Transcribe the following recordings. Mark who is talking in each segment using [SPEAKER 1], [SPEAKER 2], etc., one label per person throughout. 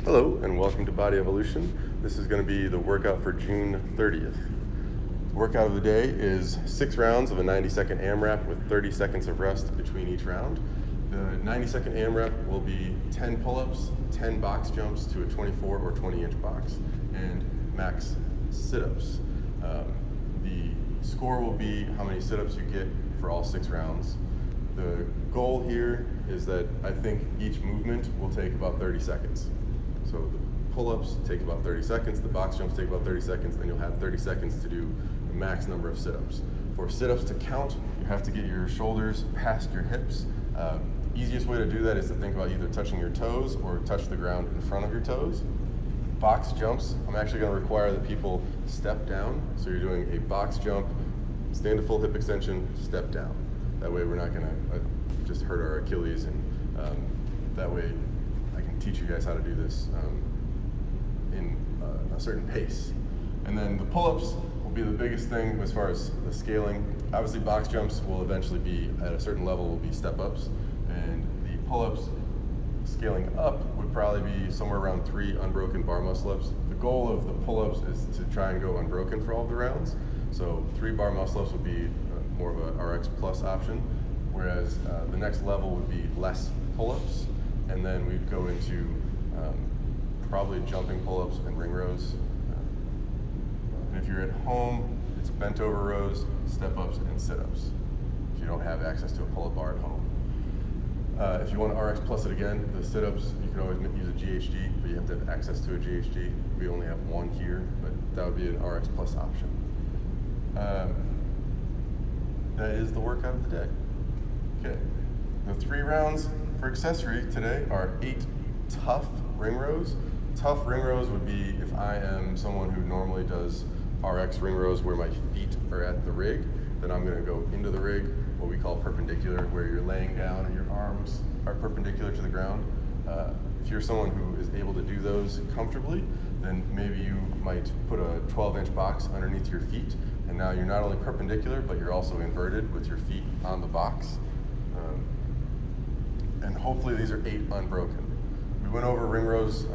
[SPEAKER 1] Hello and welcome to Body Evolution. This is going to be the workout for June 30th. The workout of the day is 6 rounds of a 90-second AMRAP with 30 seconds of rest between each round. The 90-second AMRAP will be 10 pull-ups, 10 box jumps to a 24 or 20-inch box, and max sit-ups. The score will be how many sit-ups you get for all 6 rounds. The goal here is that I think each movement will take about 30 seconds. So the pull-ups take about 30 seconds, the box jumps take about 30 seconds, then you'll have 30 seconds to do the max number of sit-ups. For sit-ups to count, you have to get your shoulders past your hips. Easiest way to do that is to think about either touching your toes or touch the ground in front of your toes. Box jumps, I'm actually going to require that people step down. So you're doing a box jump, stand to full hip extension, step down. That way we're not going to just hurt our Achilles, and that way I can teach you guys how to do this in a certain pace. And then the pull-ups will be the biggest thing as far as the scaling. Obviously box jumps will eventually be at a certain level, will be step-ups, and the pull-ups scaling up would probably be somewhere around 3 unbroken bar muscle-ups. The goal of the pull-ups is to try and go unbroken for all the rounds. So 3 bar muscle-ups would be more of a RX plus option, whereas the next level would be less pull-ups, and then we'd go into probably jumping pull-ups and ring rows. And if you're at home, it's bent over rows, step-ups, and sit-ups, if you don't have access to a pull-up bar at home. If you want to RX plus it again, the sit-ups, you can always use a GHD, but you have to have access to a GHD. We only have one here, but that would be an RX plus option. That is the workout of the day. Okay, the 3 rounds for accessory today are 8 tough ring rows. Tough ring rows would be if I am someone who normally does RX ring rows where my feet are at the rig, then I'm going to go into the rig, what we call perpendicular, where you're laying down and your arms are perpendicular to the ground. If you're someone who is able to do those comfortably, then maybe you might put a 12-inch box underneath your feet, and now you're not only perpendicular, but you're also inverted with your feet on the box. And hopefully these are 8 unbroken. We went over ring rows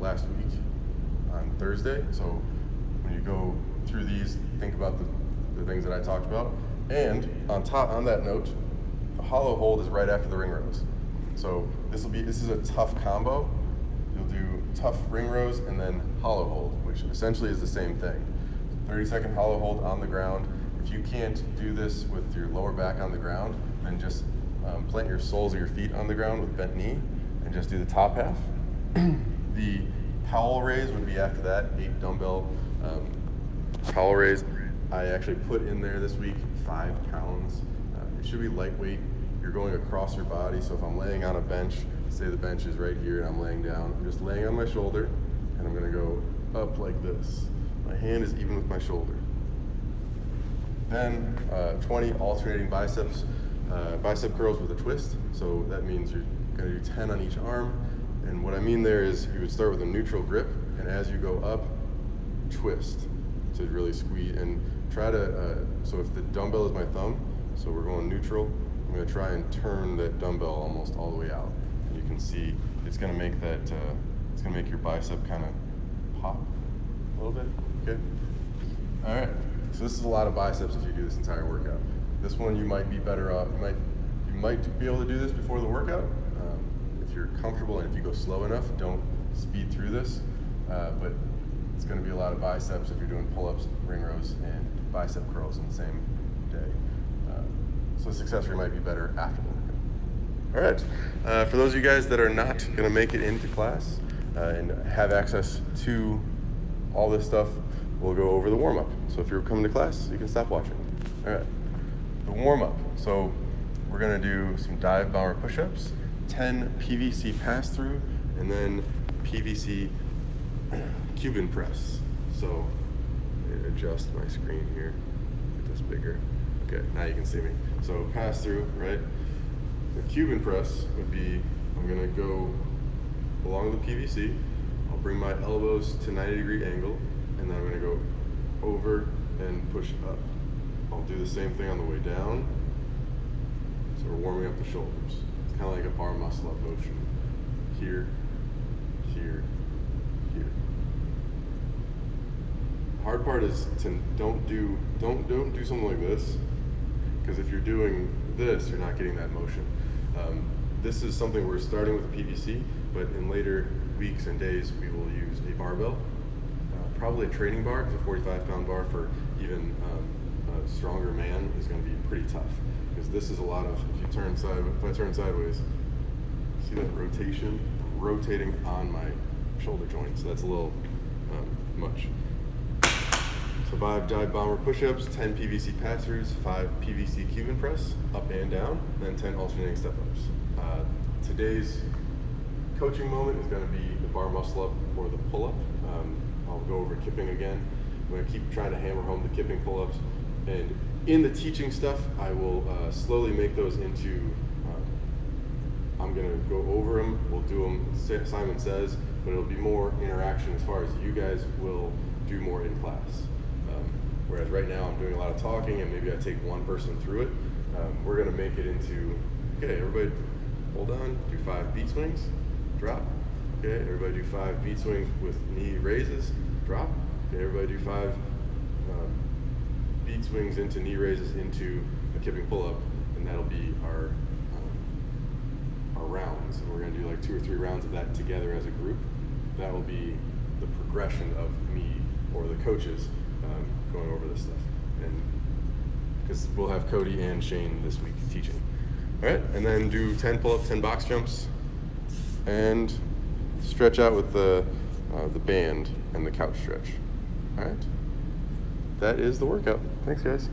[SPEAKER 1] last week on Thursday, so when you go through these, think about the things that I talked about. And on that note, a hollow hold is right after the ring rows. So this is a tough combo. You'll do tough ring rows and then hollow hold, which essentially is the same thing. 30-second hollow hold on the ground. If you can't do this with your lower back on the ground, then just plant your soles of your feet on the ground with bent knee and just do the top half. The towel raise would be after that, 8 dumbbell towel raise. I actually put in there this week 5 pounds. It should be lightweight. You're going across your body, so if I'm laying on a bench, say the bench is right here and I'm laying down, I'm just laying on my shoulder and I'm gonna go up like this. My hand is even with my shoulder. Then 20 alternating biceps, bicep curls with a twist. So that means you're gonna do 10 on each arm. And what I mean there is you would start with a neutral grip, and as you go up, twist to really squeeze and try to, so if the dumbbell is my thumb, so we're going neutral, I'm gonna try and turn that dumbbell almost all the way out. And you can see it's gonna make that, it's gonna make your bicep kind of pop a little bit, okay? All right, so this is a lot of biceps if you do this entire workout. This one you might be better off, you might be able to do this before the workout. If you're comfortable and if you go slow enough, don't speed through this, but it's gonna be a lot of biceps if you're doing pull-ups, ring rows, and bicep curls in the same day. So this accessory might be better after the workout. All right, for those of you guys that are not gonna make it into class and have access to all this stuff, we'll go over the warm-up. So if you're coming to class, you can stop watching. All right, the warm-up. So we're gonna do some dive bomber push-ups, 10 PVC pass-through, and then PVC Cuban press. So adjust my screen here, get this bigger. Okay, now you can see me. So pass through, right? The Cuban press would be, I'm gonna go along the PVC, I'll bring my elbows to 90-degree angle, and then I'm gonna go over and push up. I'll do the same thing on the way down. So we're warming up the shoulders. It's kind of like a bar muscle up motion. Here, here, hard part is to don't do something like this, because if you're doing this, you're not getting that motion. This is something we're starting with PVC, but in later weeks and days we will use a barbell, probably a training bar, because a 45-pound bar for even a stronger man is going to be pretty tough. Because this is a lot of, if I turn sideways, see that rotation, rotating on my shoulder joint, so that's a little much. So 5 dive bomber push-ups, 10 PVC pat-throughs, 5 PVC Cuban press, up and down, then 10 alternating step-ups. Today's coaching moment is going to be the bar muscle-up or the pull-up. I'll go over kipping again. I'm going to keep trying to hammer home the kipping pull-ups. And in the teaching stuff, I will slowly make those into, I'm going to go over them, we'll do them, Simon says, but it'll be more interaction as far as you guys will do more in class. Whereas right now I'm doing a lot of talking and maybe I take one person through it. We're going to make it into, okay, everybody hold on, do 5 beat swings, drop. Okay, everybody do 5 beat swings with knee raises, drop. Okay, everybody do 5 beat swings into knee raises into a kipping pull-up, and that'll be our rounds. And we're going to do like 2 or 3 rounds of that together as a group. That will be the progression of me or the coaches going over this stuff. And because we'll have Cody and Shane this week teaching. All right, and then do 10 pull-ups, 10 box jumps, and stretch out with the band and the couch stretch. All right, that is the workout. Thanks, guys.